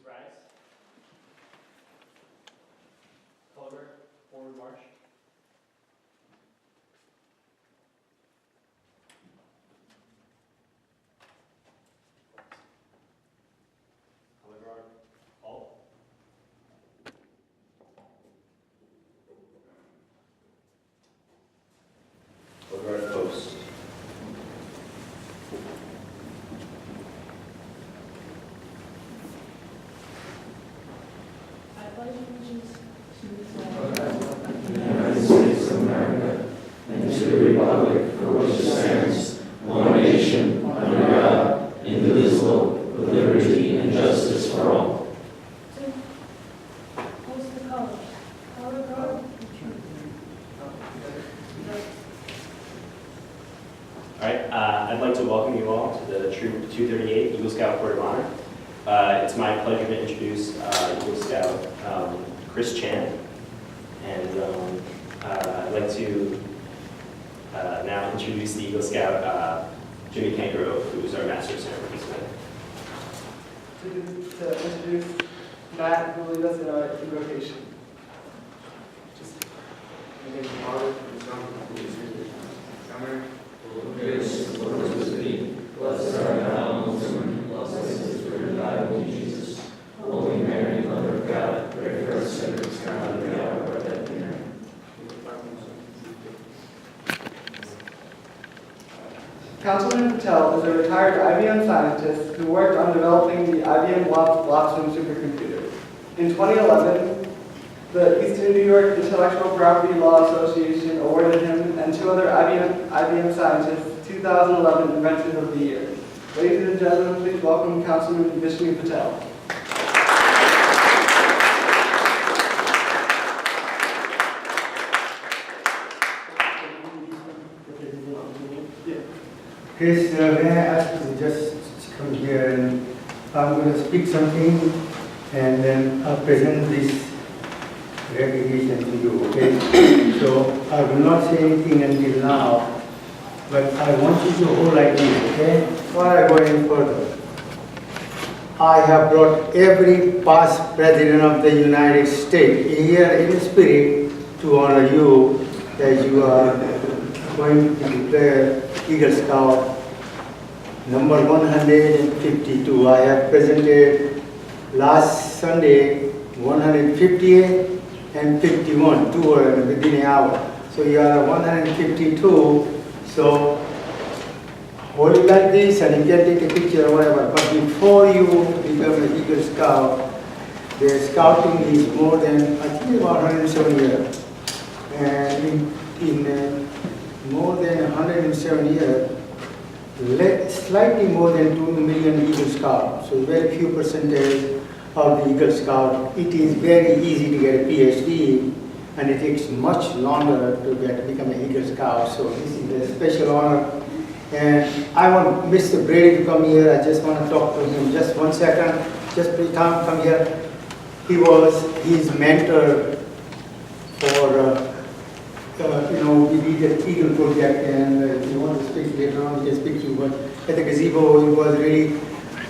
rise. Color guard, forward march. Color guard, halt. Color guard, post. United States of America, and to the republic for which it stands, one nation, under God, indivisible, with liberty and justice for all. Post the colors. Color guard. All right, I'd like to welcome you all to the Troop 238 Eagle Scout Court of Honor. It's my pleasure to introduce Eagle Scout Chris Chan, and I'd like to now introduce the Eagle Scout Jimmy Kankaro, who's our Master Ceremonies man. To introduce Matt, who will lead us in our invocation. In the name of the Father, and the Son, and the Holy Spirit. Amen. Grace, the Lord is with thee. Blessed art thou amongst women, blessed is the fruit of thy womb, Jesus. Holy Mary, Mother of God, pray for us sinners, now and at the hour of our death. Amen. Councilman Patel is a retired IBM scientist who worked on developing the IBM Watson supercomputer. In 2011, the Eastern New York Intellectual Property Law Association awarded him and two other IBM scientists 2011 Inventors of the Year. Ladies and gentlemen, please welcome Councilman Vishnu Patel. Chris, may I ask you to just come here, and I'm going to speak something and then I'll present this recognition to you, okay? So I will not say anything until now, but I want you to hold like this, okay? Before I go any further, I have brought every past president of the United States here in spirit to honor you as you are going to declare Eagle Scout number 152. I have presented last Sunday 158 and 51, 2 hours within an hour. So you are 152. So hold it like this and you can take a picture or whatever. But before you become an Eagle Scout, the scouting is more than, I think, about 107 years. And in more than 107 years, slightly more than 2 million Eagle Scouts. So very few percentage of the Eagle Scout. It is very easy to get a PhD, and it takes much longer to become an Eagle Scout. So this is a special honor. And I want Mr. Brady to come here. I just want to talk to him just 1 second. Just please come here. He was his mentor for we did the Eagle project, and if you want to speak later on, you can speak to you. But at the gazebo, it was really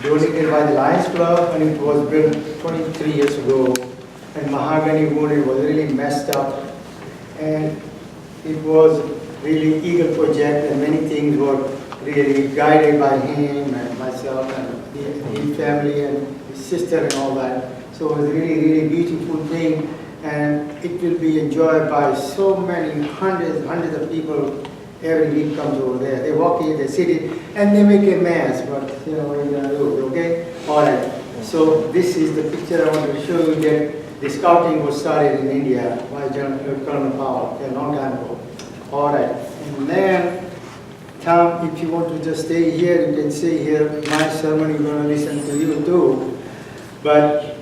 donated by the Lions Club, and it was built 23 years ago. And mahogany wood, it was really messed up. And it was really Eagle project, and many things were really guided by him and myself and his family and his sister and all that. So it was really, really beautiful thing. And it will be enjoyed by so many hundreds of people. Every week comes over there. They walk in, they sit in, and they make a mess. But you know what you're gonna do, okay? All right. So this is the picture I want to show you that the scouting was started in India by Colonel Powell a long time ago. All right. And then, Tom, if you want to just stay here, you can stay here. My sermon is going to listen to you too. But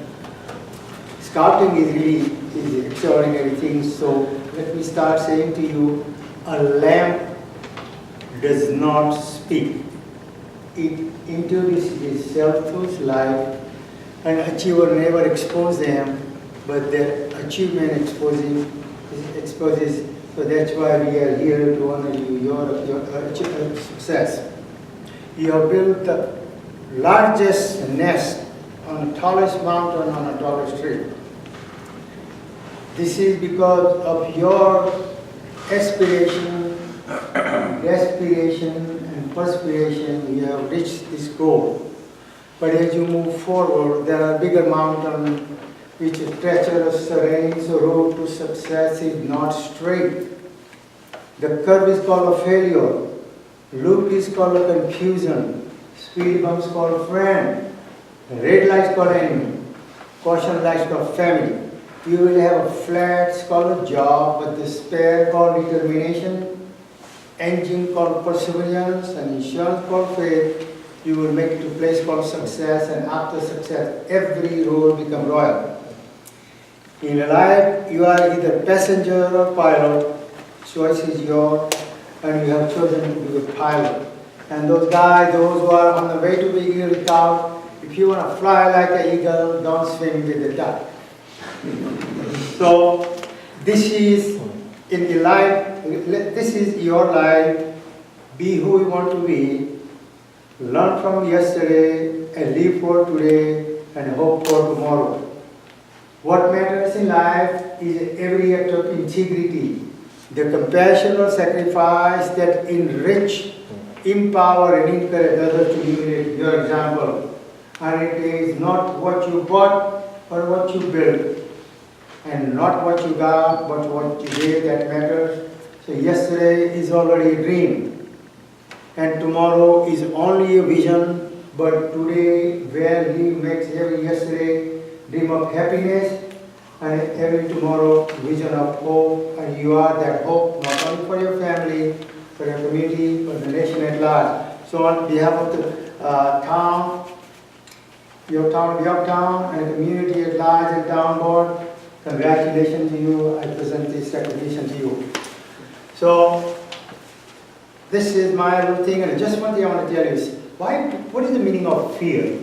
scouting is really is extraordinary thing. So let me start saying to you, a lamb does not speak. It introduces itself to its life. An achiever never exposes them, but their achievement exposes. So that's why we are here to honor you, your success. You have built the largest nest on on the tallest mountain on the tallest tree. This is because of your aspiration, respiration, and perspiration, you have reached this goal. But as you move forward, there are bigger mountains which is treacherous terrain, so road to success is not straight. The curve is called a failure. Loop is called a confusion. Speed bumps called a friend. Red lights called enemy. Caution lights called family. You will have a flat called a job, but the spare called determination, engine called perseverance, and insurance called faith. You will make it to a place called success, and after success, every road becomes royal. In life, you are either passenger or pilot. Choice is yours, and you have chosen to be a pilot. And those guys, those who are on the way to be Eagle Scout, if you want to fly like an eagle, don't swim with the duck. So, this is in the life, this is your life. Be who you want to be. Learn from yesterday and live for today and hope for tomorrow. What matters in life is every act of integrity, the compassion or sacrifice that enrich, empower, and encourage others to emulate your example. And it is not what you bought or what you built, and not what you got, but what you did that matters. So yesterday is already a dream, and tomorrow is only a vision, but today where he makes every yesterday dream of happiness, and every tomorrow vision of hope, and you are that hope not only for your family, for your community, for the nation at large. So on behalf of the town, your town, and the community at large and town board, congratulations to you. I present this recognition to you. So this is my little thing, and just one thing I want to tell you is, what is the meaning of fear?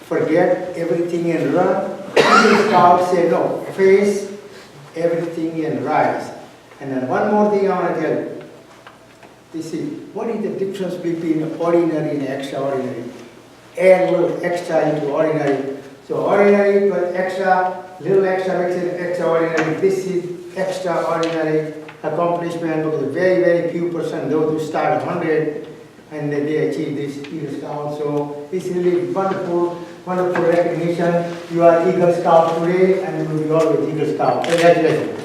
Forget everything and run. Eagle Scouts say no, face everything and rise. And then one more thing I want to tell you. This is, what is the difference between ordinary and extraordinary? Add a little extra into ordinary. So ordinary plus extra, little extra makes it extraordinary. This is extraordinary accomplishment because very, very few percent, those who start 100 and they achieve this Eagle Scout. So it's really wonderful, wonderful recognition. You are Eagle Scout today and you will be always Eagle Scout. Congratulations.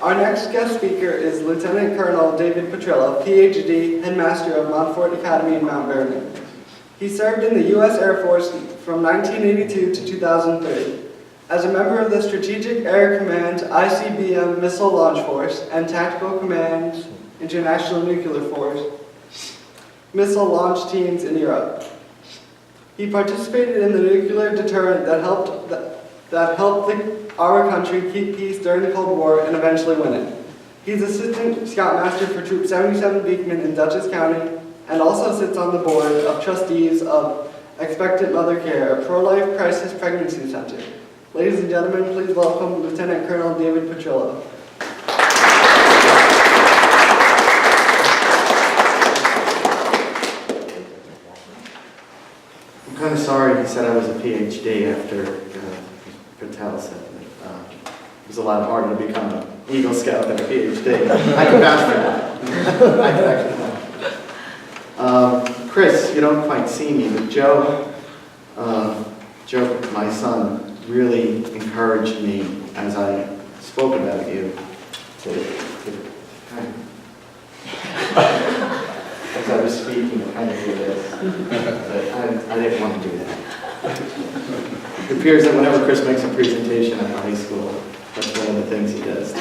Our next guest speaker is Lieutenant Colonel David Petrilla, PhD, Headmaster of Montfort Academy in Mount Vernon. He served in the U.S. Air Force from 1982 to 2003 as a member of the Strategic Air Command ICBM Missile Launch Force and Tactical Command International Nuclear Force missile launch teams in Europe. He participated in the nuclear deterrent that helped our country keep peace during the Cold War and eventually win it. He's Assistant Scoutmaster for Troop 77 Beekman in Dutchess County and also sits on the board of trustees of Expectant Mother Care, a pro-life crisis pregnancy center. Ladies and gentlemen, please welcome Lieutenant Colonel David Petrilla. I'm kind of sorry he said I was a PhD after Patel said that. It was a lot harder to become an Eagle Scout than a PhD. I can vouch for that. I can actually vouch. Chris, you don't quite see me, but Joe, my son, really encouraged me as I spoke about you to kind of, as I was speaking, to kind of do this. But I didn't want to do that. It appears that whenever Chris makes a presentation at high school, that's one of the things he does to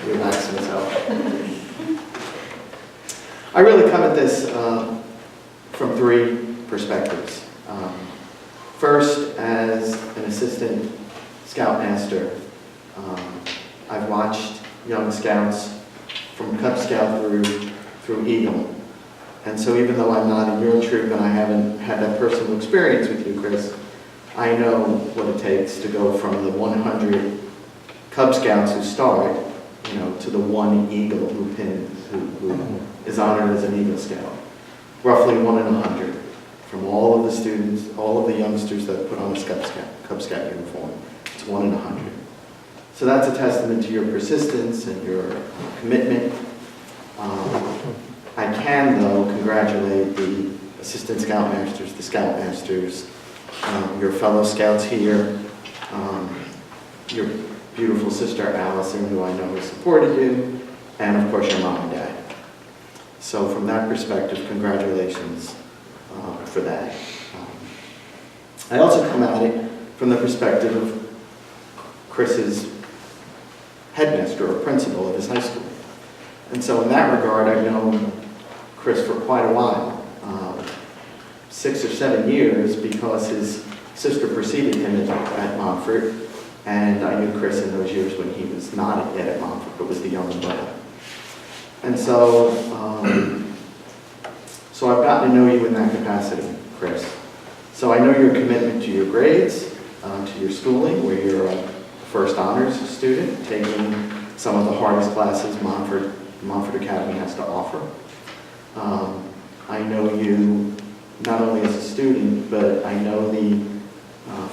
relax himself. I really come at this from three perspectives. First, as an assistant scoutmaster, I've watched young scouts from Cub Scout through Eagle. And so even though I'm not in your troop and I haven't had that personal experience with you, Chris, I know what it takes to go from the 100 Cub Scouts who start, to the one Eagle who is honored as an Eagle Scout. Roughly 1 in 100 from all of the students, all of the youngsters that put on a Cub Scout uniform. It's 1 in 100. So that's a testament to your persistence and your commitment. I can, though, congratulate the Assistant Scoutmasters, the Scoutmasters, your fellow Scouts here, your beautiful sister Allison, who I know has supported you, and of course your mom and dad. So from that perspective, congratulations for that. I also come at it from the perspective of Chris's headmaster or principal of his high school. And so in that regard, I've known Chris for quite a while, 6 or 7 years, because his sister preceded him at Montfort, and I knew Chris in those years when he was not yet at Montfort, but was the younger brother. And so, so I've gotten to know you in that capacity, Chris. So I know your commitment to your grades, to your schooling, where you're a first honors student, taking some of the hardest classes Montfort Academy has to offer. I know you not only as a student, but I know the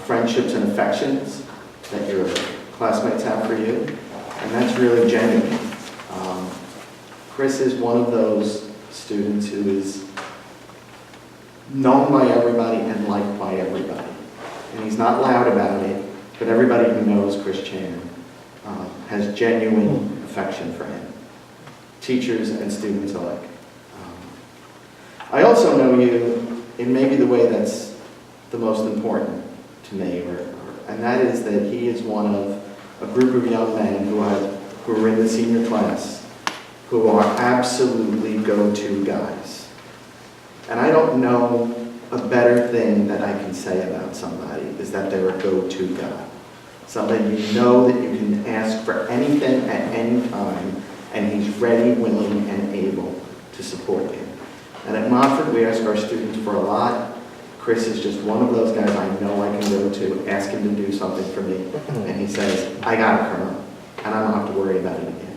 friendships and affections that your classmates have for you, and that's really genuine. Chris is one of those students who is known by everybody and liked by everybody. And he's not loud about it, but everybody who knows Chris Chan has genuine affection for him, teachers and students alike. I also know you in maybe the way that's the most important to me, and that is that he is one of a group of young men who are in the senior class who are absolutely go-to guys. And I don't know a better thing that I can say about somebody is that they're a go-to guy. Somebody you know that you can ask for anything at any time, and he's ready, willing, and able to support you. And at Montfort, we ask our students for a lot. Chris is just one of those guys I know I can go to, ask him to do something for me, and he says, I got it, Colonel, and I don't have to worry about it again.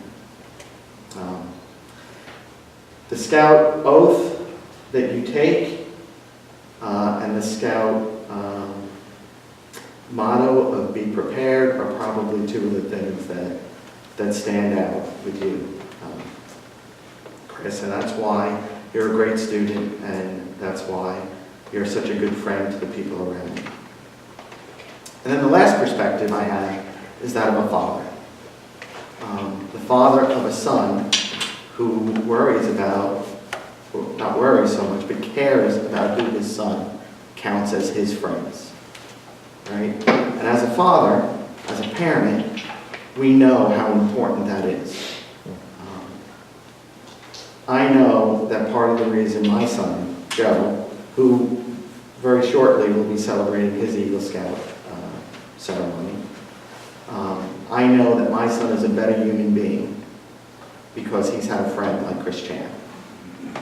The Scout oath that you take and the Scout motto of be prepared are probably two of the things that stand out with you, Chris, and that's why you're a great student, and that's why you're such a good friend to the people around you. And then the last perspective I have is that of a father. The father of a son who worries about, or not worries so much, but cares about who his son counts as his friends. Right? And as a father, as a parent, we know how important that is. I know that part of the reason my son, Joe, who very shortly will be celebrating his Eagle Scout ceremony, I know that my son is a better human being because he's had a friend like Chris Chan.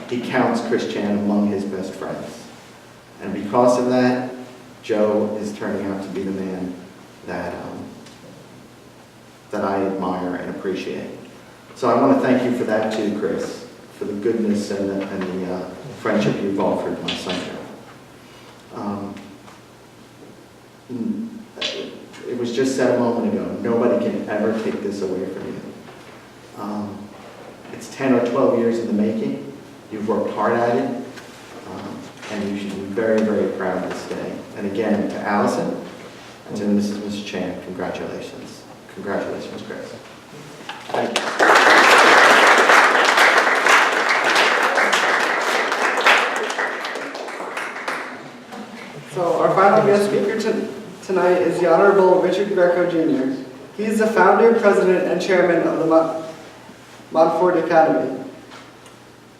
He counts Chris Chan among his best friends. And because of that, Joe is turning out to be the man that I admire and appreciate. So I want to thank you for that too, Chris, for the goodness and the friendship you've offered my son Joe. It was just said a moment ago, nobody can ever take this away from you. It's 10 or 12 years in the making. You've worked hard at it, and you should be very, very proud this day. And again, to Allison and to Mrs. Chan, congratulations. Congratulations, Chris. Thank you. So our final guest speaker tonight is the Honorable Richard Greco Jr. He is the founder, president, and chairman of the Montfort Academy.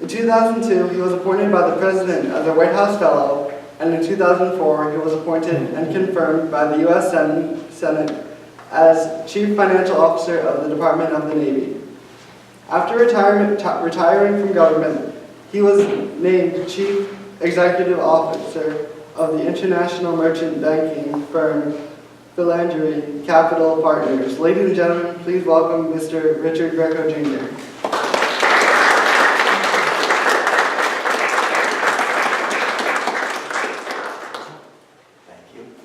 In 2002, he was appointed by the President as a White House Fellow, and in 2004, he was appointed and confirmed by the U.S. Senate as Chief Financial Officer of the Department of the Navy. After retiring from government, he was named Chief Executive Officer of the international merchant banking firm Philandry Capital Partners. Ladies and gentlemen, please welcome Mr. Richard Greco Jr. Thank you.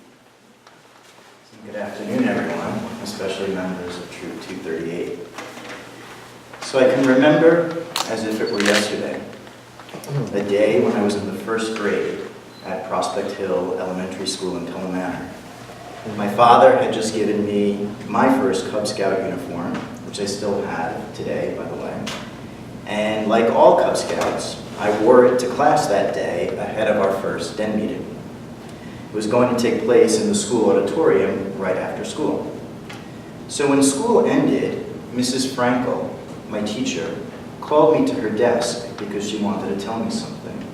Good afternoon, everyone, especially members of Troop 238. So I can remember as if it were yesterday, a day when I was in the first grade at Prospect Hill Elementary School in Pelham Manor. My father had just given me my first Cub Scout uniform, which I still have today, by the way. And like all Cub Scouts, I wore it to class that day ahead of our first den meeting. It was going to take place in the school auditorium right after school. So when school ended, Mrs. Frankel, my teacher, called me to her desk because she wanted to tell me something.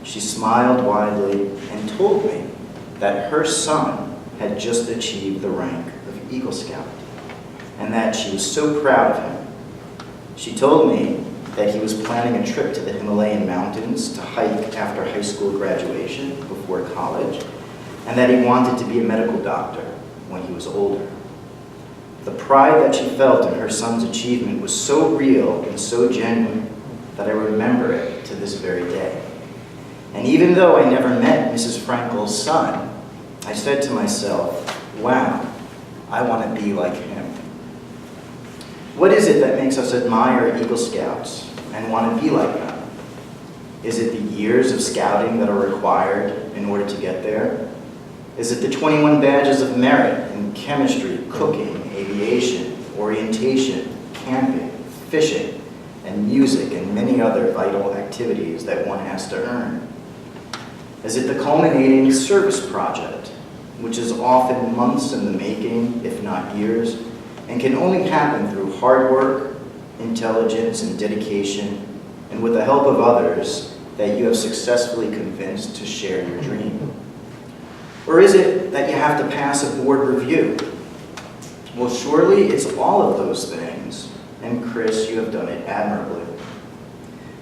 She smiled widely and told me that her son had just achieved the rank of Eagle Scout, and that she was so proud of him. She told me that he was planning a trip to the Himalayan mountains to hike after high school graduation before college, and that he wanted to be a medical doctor when he was older. The pride that she felt in her son's achievement was so real and so genuine that I remember it to this very day. And even though I never met Mrs. Frankel's son, I said to myself, wow, I want to be like him. What is it that makes us admire Eagle Scouts and want to be like them? Is it the years of scouting that are required in order to get there? Is it the 21 badges of merit in chemistry, cooking, aviation, orientation, camping, fishing, and music, and many other vital activities that one has to earn? Is it the culminating service project, which is often months in the making, if not years, and can only happen through hard work, intelligence, and dedication, and with the help of others that you have successfully convinced to share your dream? Or is it that you have to pass a board review? Well, surely it's all of those things, and Chris, you have done it admirably.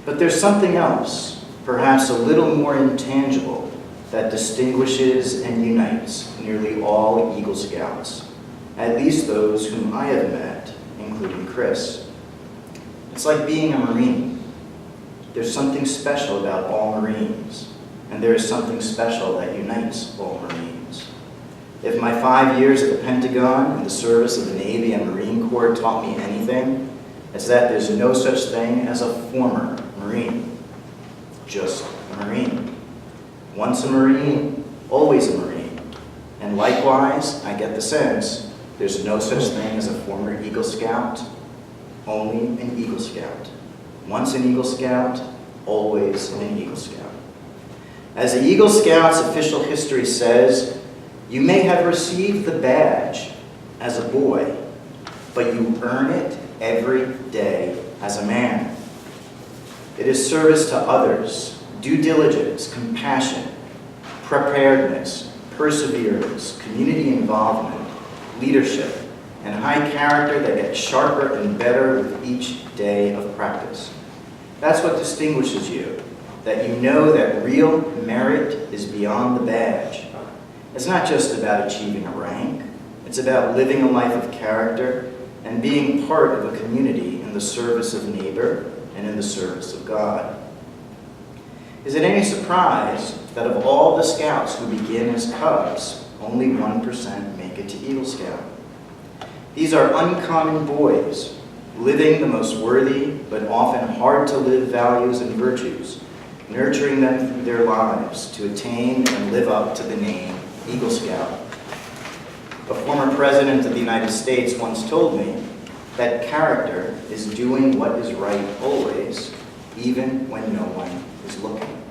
But there's something else, perhaps a little more intangible, that distinguishes and unites nearly all Eagle Scouts, at least those whom I have met, including Chris. It's like being a Marine. There's something special about all Marines, and there is something special that unites all Marines. If my 5 years at the Pentagon and the service of the Navy and Marine Corps taught me anything, it's that there's no such thing as a former Marine, just a Marine. Once a Marine, always a Marine. And likewise, I get the sense there's no such thing as a former Eagle Scout, only an Eagle Scout. Once an Eagle Scout, always an Eagle Scout. As the Eagle Scouts official history says, you may have received the badge as a boy, but you earn it every day as a man. It is service to others, due diligence, compassion, preparedness, perseverance, community involvement, leadership, and high character that gets sharper and better with each day of practice. That's what distinguishes you, that you know that real merit is beyond the badge. It's not just about achieving a rank, it's about living a life of character and being part of a community in the service of neighbor and in the service of God. Is it any surprise that of all the Scouts who begin as Cubs, only 1% make it to Eagle Scout? These are uncommon boys, living the most worthy but often hard to live values and virtues, nurturing them through their lives to attain and live up to the name Eagle Scout. A former president of the United States once told me that character is doing what is right always, even when no one is looking.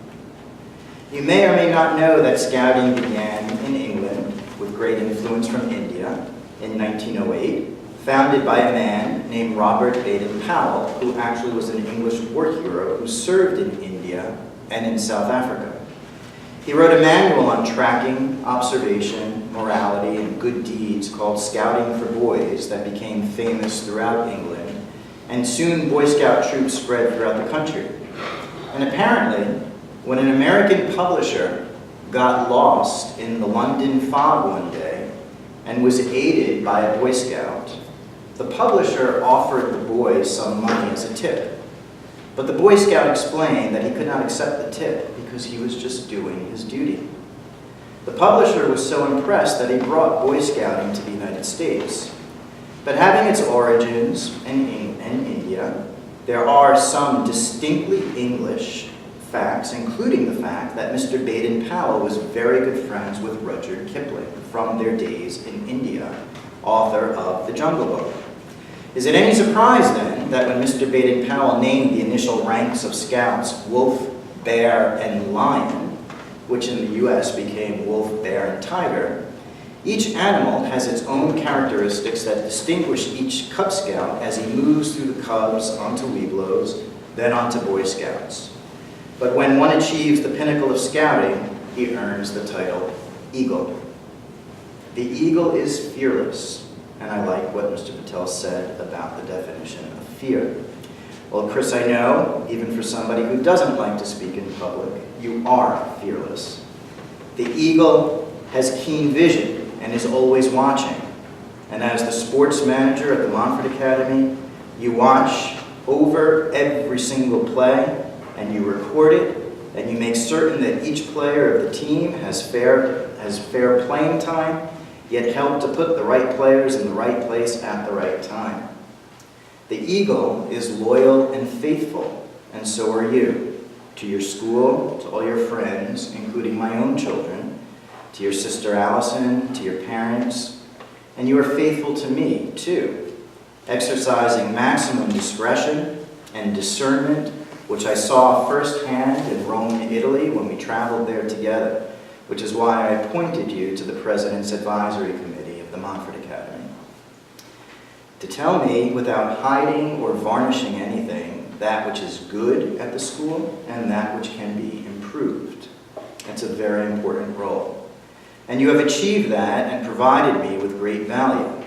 You may or may not know that scouting began in England with great influence from India in 1908, founded by a man named Robert Baden-Powell, who actually was an English war hero who served in India and in South Africa. He wrote a manual on tracking, observation, morality, and good deeds called Scouting for Boys that became famous throughout England, and soon Boy Scout troops spread throughout the country. And apparently, when an American publisher got lost in the London fog one day, and was aided by a Boy Scout, the publisher offered the boy some money as a tip. But the Boy Scout explained that he could not accept the tip because he was just doing his duty. The publisher was so impressed that he brought Boy Scouting to the United States. But having its origins in India, there are some distinctly English facts, including the fact that Mr. Baden-Powell was very good friends with Rudyard Kipling from their days in India, author of The Jungle Book. Is it any surprise then that when Mr. Baden-Powell named the initial ranks of scouts wolf, bear, and lion, which in the US became wolf, bear, and tiger, each animal has its own characteristics that distinguish each Cub Scout as he moves through the Cubs onto Webelos, then onto Boy Scouts. But when one achieves the pinnacle of scouting, he earns the title Eagle. The eagle is fearless, and I like what Mr. Patel said about the definition of fear. Well, Chris, I know, even for somebody who doesn't like to speak in public, you are fearless. The eagle has keen vision and is always watching. And as the sports manager at the Montfort Academy, you watch over every single play, and you record it, and you make certain that each player of the team has fair playing time, yet help to put the right players in the right place at the right time. The eagle is loyal and faithful, and so are you, to your school, to all your friends, including my own children, to your sister Allison, to your parents, and you are faithful to me, too, exercising maximum discretion and discernment, which I saw firsthand in Rome, Italy, when we traveled there together, which is why I appointed you to the President's Advisory Committee of the Montfort Academy. To tell me, without hiding or varnishing anything, that which is good at the school and that which can be improved. That's a very important role. And you have achieved that and provided me with great value.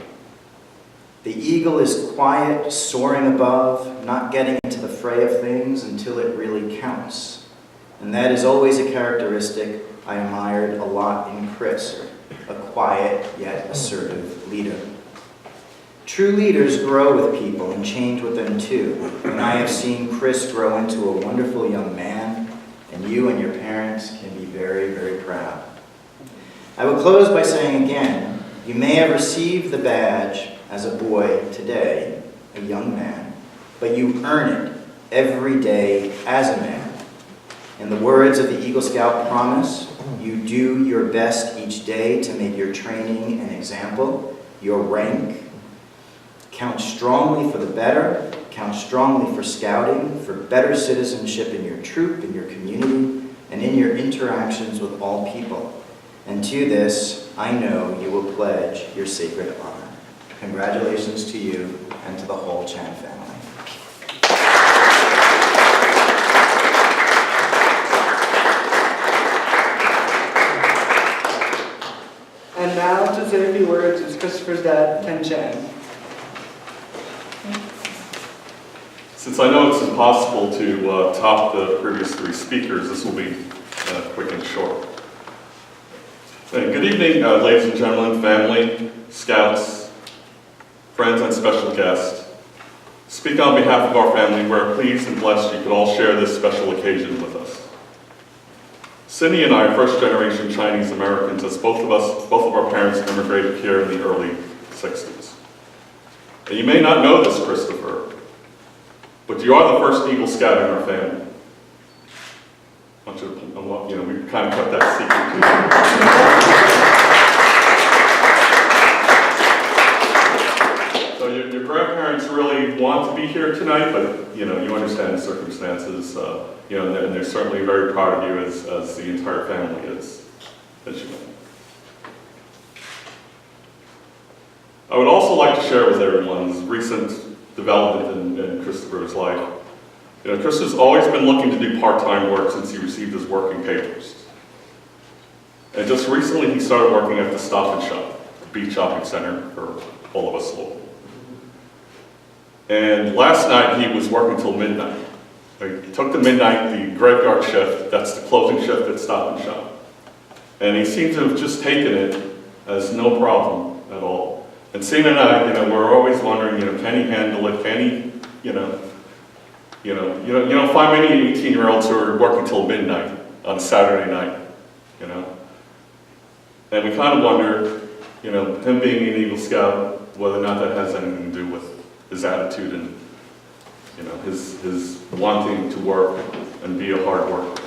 The eagle is quiet, soaring above, not getting into the fray of things until it really counts. And that is always a characteristic I admired a lot in Chris, a quiet yet assertive leader. True leaders grow with people and change with them too. And I have seen Chris grow into a wonderful young man, and you and your parents can be very, very proud. I will close by saying again, you may have received the badge as a boy today, a young man, but you earn it every day as a man. In the words of the Eagle Scout promise, you do your best each day to make your training an example, your rank. Count strongly for the better, count strongly for scouting, for better citizenship in your troop, in your community, and in your interactions with all people. And to this, I know you will pledge your sacred honor. Congratulations to you and to the whole Chan family. And now to say a few words is Christopher's dad, Ken Chan. Since I know it's impossible to top the previous three speakers, this will be quick and short. Good evening, ladies and gentlemen, family, scouts, friends, and special guests. Speak on behalf of our family. We're pleased and blessed you could all share this special occasion with us. Cindy and I are first-generation Chinese Americans, as both of our parents immigrated here in the early 60s. And you may not know this, Christopher, but you are the first Eagle Scout in our family. I want you to, we kind of kept that secret. So your grandparents really want to be here tonight, but you understand the circumstances. And they're certainly very proud of you, as the entire family is, as you know. I would also like to share with everyone recent development in Christopher's life. Chris has always been looking to do part-time work since he received his working papers. And just recently he started working at the Stop and Shop, the beach shopping center for all of us local. And last night he was working till midnight. He took the the graveyard shift, that's the closing shift at Stop and Shop. And he seemed to have just taken it as no problem, at all. And Cena and I, we're always wondering, can he handle it? Can he, you don't find many 18-year-olds who are working till midnight on Saturday night, And we kind of wonder, him being an Eagle Scout, whether or not that has anything to do with his attitude and, his wanting to work and be a hard worker.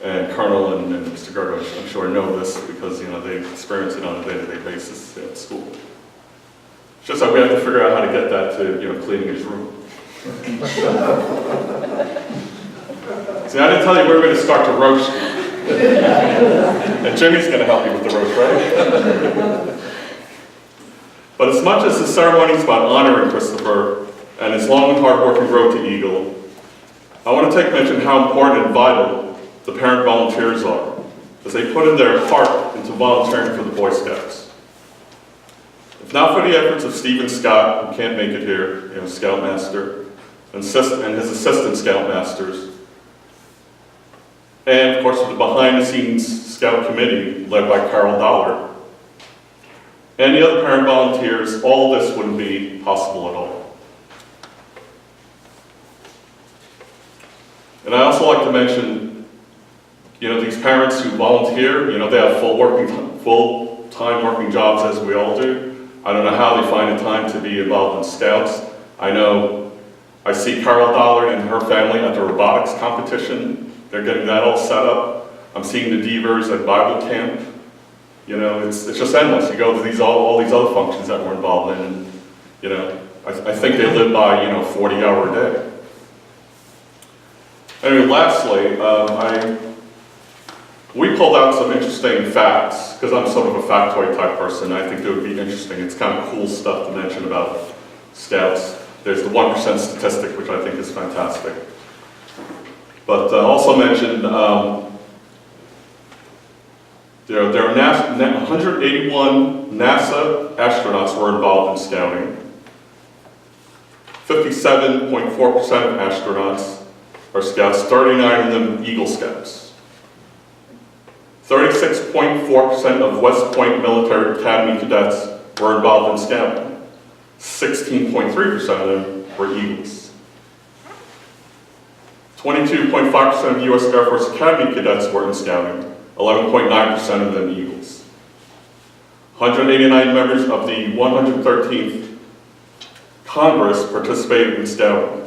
And Colonel and Mr. Gergo, I'm sure, know this because, they experience it on a day-to-day basis at school. It's just that we have to figure out how to get that to, cleaning his room. See, I didn't tell you we were going to start to roast. And Jimmy's going to help you with the roast, right? But as much as the ceremony is about honoring Christopher and his long and hard-working road to Eagle, I want to take mention how important and vital the parent volunteers are as they put in their heart into volunteering for the Boy Scouts. If not for the efforts of Stephen Scott, who can't make it here, Scoutmaster, and his assistant Scoutmasters, and of course the behind-the-scenes Scout Committee led by Carol Dollar, and the other parent volunteers, all this wouldn't be possible at all. And I also like to mention, these parents who volunteer, they have full-time working jobs as we all do. I don't know how they find the time to be involved in Scouts. I see Carol Dollar and her family at the robotics competition. They're getting that all set up. I'm seeing the Devers at Bible camp. It's just endless. You go to all these other functions that we're involved in, and, I think they live by, 40-hour a day. Anyway, lastly, we pulled out some interesting facts, because I'm sort of a factoid type person. I think it would be interesting. It's kind of cool stuff to mention about Scouts. There's the 1% statistic, which I think is fantastic. But also mentioned, there are 181 NASA astronauts were involved in scouting. 57.4% of astronauts are Scouts, 39 of them Eagle Scouts. 36.4% of West Point Military Academy cadets were involved in scouting. 16.3% of them were Eagles. 22.5% of U.S. Air Force Academy cadets were in scouting. 11.9% of them Eagles. 189 members of the 113th Congress participated in scouting,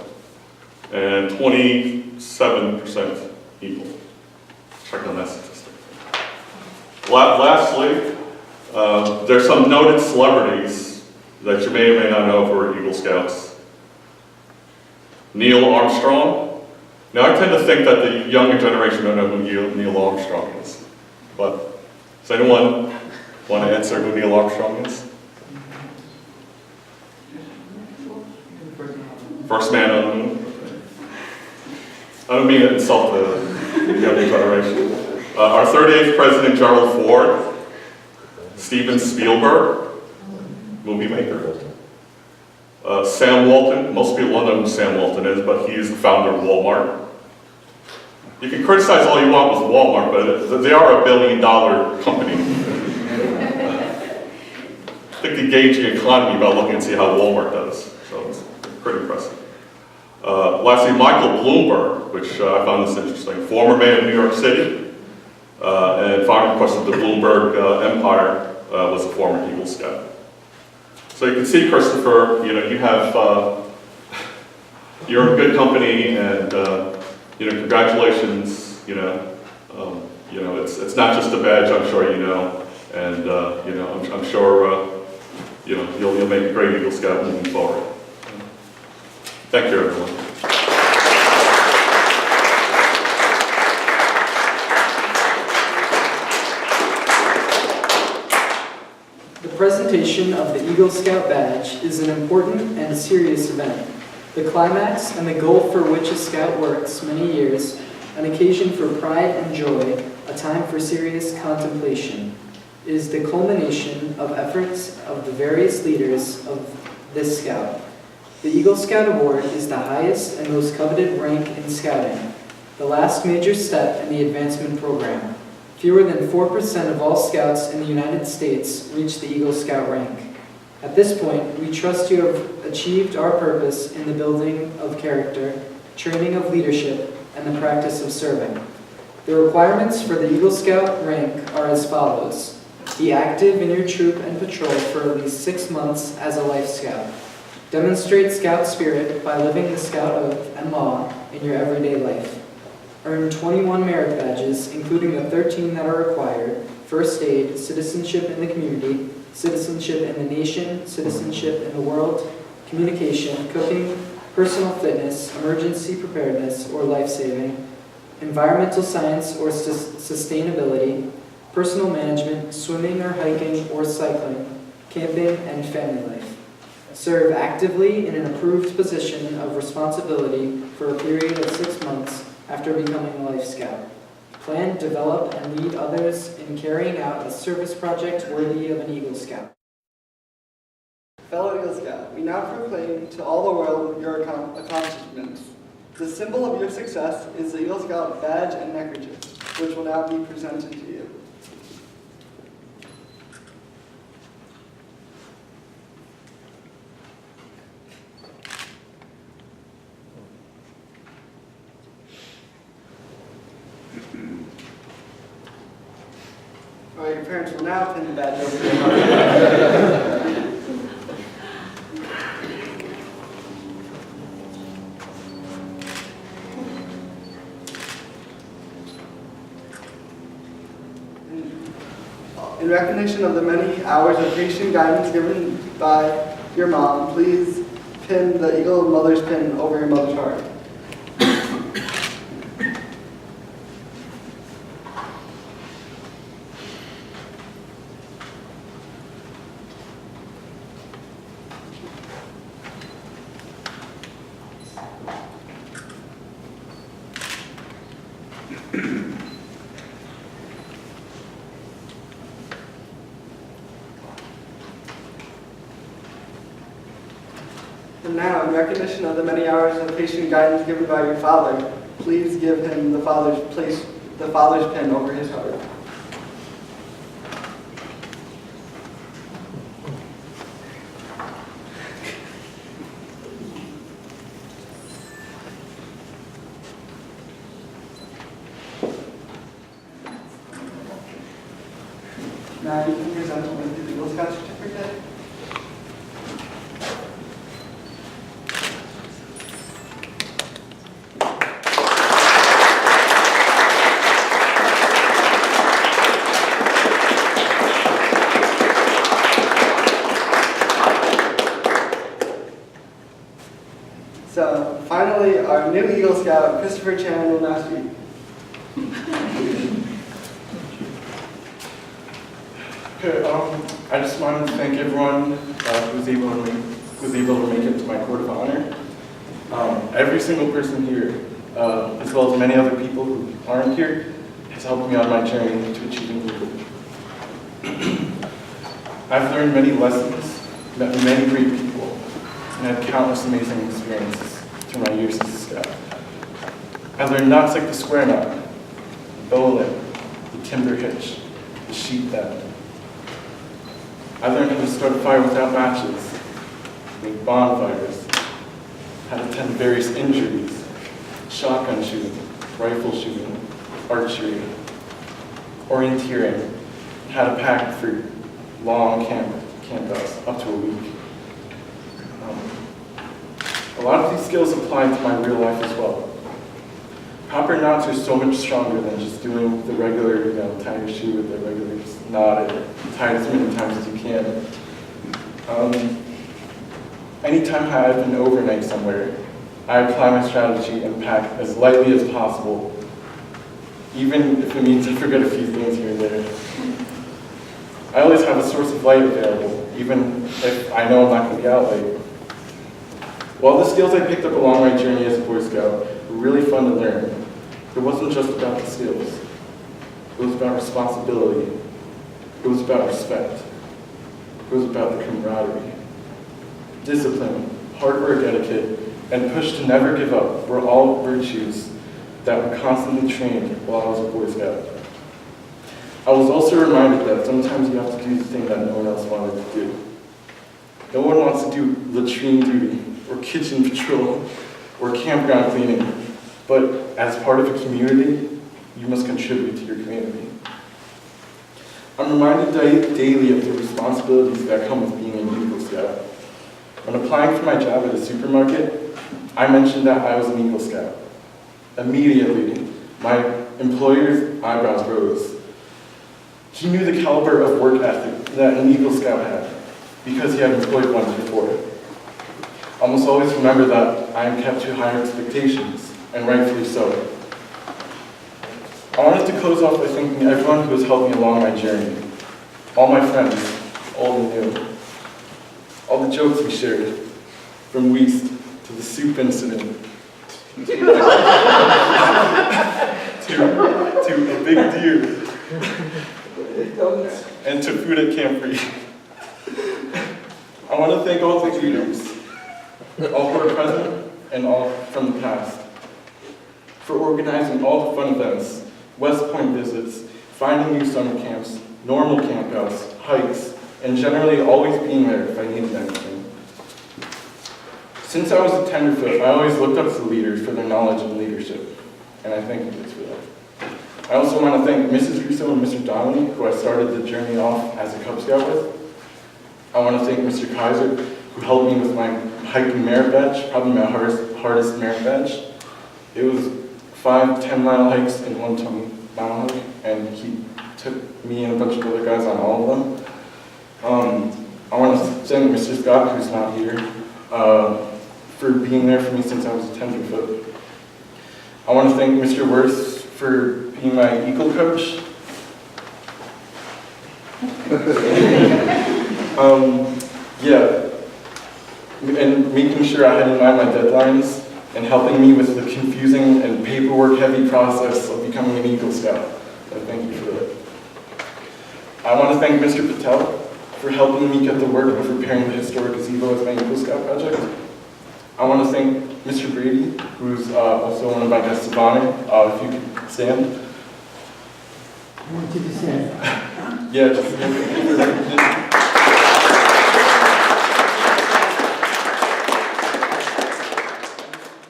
and 27% Eagle. Check on that statistic. Lastly, there's some noted celebrities that you may or may not know who are Eagle Scouts. Neil Armstrong. Now, I tend to think that the younger generation don't know who Neil Armstrong is. But does anyone want to answer who Neil Armstrong is? First man on the moon? I don't mean to insult the younger generation. Our 38th president, Gerald Ford. Steven Spielberg, movie maker. Sam Walton, most people don't know who Sam Walton is, but he is the founder of Walmart. You can criticize all you want with Walmart, but they are $1 billion company. I think they gauge the economy by looking and see how Walmart does, so it's pretty impressive. Lastly, Michael Bloomberg, which I found this interesting, former mayor of New York City, and founder, of course, of the Bloomberg Empire, was a former Eagle Scout. So you can see, Christopher, you have, you're in good company, and congratulations. It's not just a badge. I'm sure you know, and I'm sure you'll make a great Eagle Scout moving forward. Thank you, everyone. The presentation of the Eagle Scout badge is an important and serious event. The climax and the goal for which a Scout works many years, an occasion for pride and joy, a time for serious contemplation, is the culmination of efforts of the various leaders of this Scout. The Eagle Scout Award is the highest and most coveted rank in Scouting, the last major step in the advancement program. Fewer than 4% of all Scouts in the United States reach the Eagle Scout rank. At this point, we trust you have achieved our purpose in the building of character, training of leadership, and the practice of serving. The requirements for the Eagle Scout rank are as follows. Be active in your troop and patrol for at least 6 months as a Life Scout. Demonstrate Scout spirit by living the Scout oath and law in your everyday life. Earn 21 merit badges, including the 13 that are required: first aid, citizenship in the community, citizenship in the nation, citizenship in the world, communication, cooking, personal fitness, emergency preparedness or life-saving, environmental science or sustainability, personal management, swimming or hiking or cycling, camping, and family life. Serve actively in an approved position of responsibility for a period of 6 months after becoming a Life Scout. Plan, develop, and lead others in carrying out a service project worthy of an Eagle Scout. Fellow Eagle Scout, we now proclaim to all the world your accomplishments. The symbol of your success is the Eagle Scout badge and neckerchief, which will now be presented to you. All right, your parents will now pin the badge over your heart. In recognition of the many hours of patient guidance given by your mom, please pin the Eagle Mother's pin over your mother's heart. And now, in recognition of the many hours of patient guidance given by your father, please give him the father's pin over his heart. Now you can present him with the Eagle Scout certificate. So, finally, our new Eagle Scout, Christopher Chan, will now speak. Okay, I just wanted to thank everyone who was able to make it to my Court of Honor. Every single person here, as well as many other people who aren't here, has helped me on my journey to achieving legal. I've learned many lessons, met many great people, and had countless amazing experiences through my years as a scout. I learned knots like the square knot, the bow limb, the timber hitch, the sheep bend. I learned how to start a fire without matches, make bonfires, how to tend to various injuries, shotgun shooting, rifle shooting, archery, orienteering, how to pack for long campouts, up to a week. A lot of these skills apply to my real life as well. Proper knots are so much stronger than just doing the regular, tie your shoe with the regular knot and tie it as many times as you can. Anytime I've been overnight somewhere, I apply my strategy and pack as lightly as possible, even if it means I forget a few things here and there. I always have a source of light available, even if I know I'm not going to be out late. While the skills I picked up along my journey as a Boy Scout were really fun to learn, it wasn't just about the skills. It was about responsibility. It was about respect. It was about the camaraderie. Discipline, hard work etiquette, and push to never give up were all virtues that were constantly trained while I was a Boy Scout. I was also reminded that sometimes you have to do the thing that no one else wanted to do. No one wants to do latrine duty, or kitchen patrol, or campground cleaning. But as part of a community, you must contribute to your community. I'm reminded daily of the responsibilities that come with being an Eagle Scout. When applying for my job at a supermarket, I mentioned that I was an Eagle Scout. Immediately, my employer's eyebrows rose. He knew the caliber of work ethic that an Eagle Scout had, because he had employed one before. I must always remember that I am kept to higher expectations, and rightfully so. I wanted to close off by thanking everyone who has helped me along my journey. All my friends, old and new. All the jokes we shared, from Weast to the soup incident, to a big deer, and to food at Camp Free. I want to thank all the leaders, all who are present and all from the past, for organizing all the fun events, West Point visits, finding new summer camps, normal campouts, hikes, and generally always being there if I needed anything. Since I was a tenderfoot, I always looked up to the leaders for their knowledge and leadership, and I thank you guys for that. I also want to thank Mrs. Russo and Mr. Donnelly, who I started the journey off as a Cub Scout with. I want to thank Mr. Kaiser, who helped me with my hiking merit badge, probably my hardest merit badge. It was 5 10-mile hikes and 1 20-mile hike, and he took me and a bunch of other guys on all of them. I want to thank Mr. Scott, who's not here, for being there for me since I was a tenderfoot. I want to thank Mr. Worth for being my Eagle coach. And making sure I had in mind my deadlines and helping me with the confusing and paperwork-heavy process of becoming an Eagle Scout. So thank you for that. I want to thank Mr. Patel for helping me get the work of repairing the historic gazebo as my Eagle Scout project. I want to thank Mr. Brady, who's also one of my guests of honor, if you could stand. I want you to stand. Yeah, just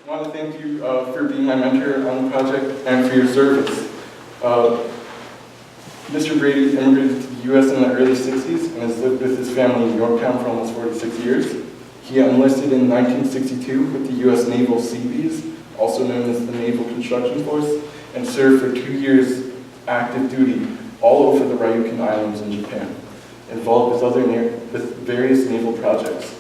I want to thank you for being my mentor on the project and for your service. Mr. Brady immigrated to the U.S. in the early 60s and has lived with his family in Yorktown for almost 46 years. He enlisted in 1962 with the U.S. Naval Seabees, also known as the Naval Construction Force, and served for 2 years active duty all over the Ryukyu Islands in Japan, involved with various naval projects.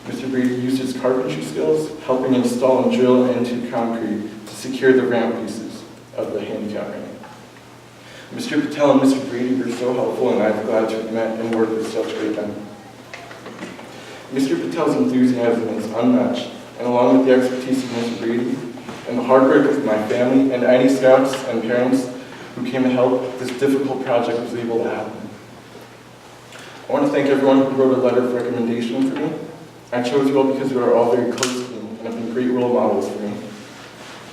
Mr. Brady used his carpentry skills, helping install and drill into concrete to secure the ramp pieces of the handicap ramp. Mr. Patel and Mr. Brady were so helpful, and I'm glad to have met and worked with such great men. Mr. Patel's enthusiasm is unmatched, and along with the expertise of Mr. Brady and the hard work of my family and any scouts and parents who came to help, this difficult project was able to happen. I want to thank everyone who wrote a letter of recommendation for me. I chose you all because you are all very close to me and have been great role models for me.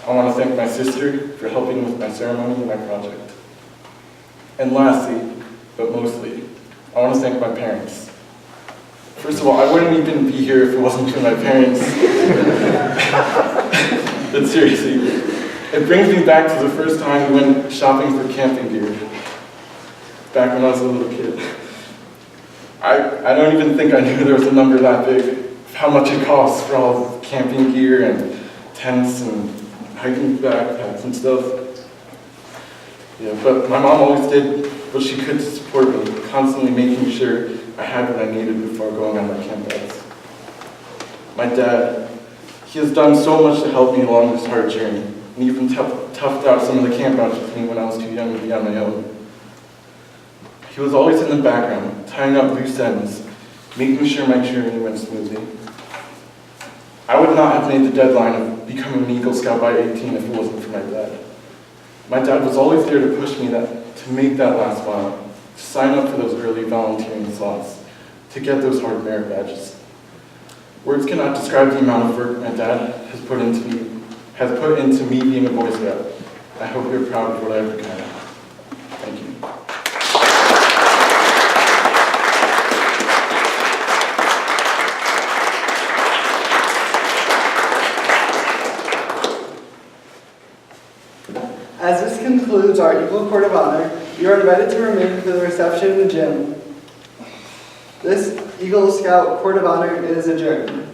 I want to thank my sister for helping with my ceremony and my project. And lastly, but mostly, I want to thank my parents. First of all, I wouldn't even be here if it wasn't for my parents. But seriously, it brings me back to the first time we went shopping for camping gear, back when I was a little kid. I don't even think I knew there was a number that big, how much it costs for all the camping gear and tents and hiking backpacks and stuff. Yeah, but my mom always did what she could to support me, constantly making sure I had what I needed before going on my campouts. My dad, he has done so much to help me along this hard journey, and even toughed out some of the campouts with me when I was too young to be on my own. He was always in the background, tying up loose ends, making sure my journey went smoothly. I would not have made the deadline of becoming an Eagle Scout by 18 if it wasn't for my dad. My dad was always there to push me to make that last mile, to sign up for those early volunteering slots, to get those hard merit badges. Words cannot describe the amount of work my dad has put into me being a Boy Scout. I hope you're proud of what I've become. Thank you. As this concludes our Eagle Court of Honor, you are invited to remain for the reception in the gym. This Eagle Scout Court of Honor is adjourned.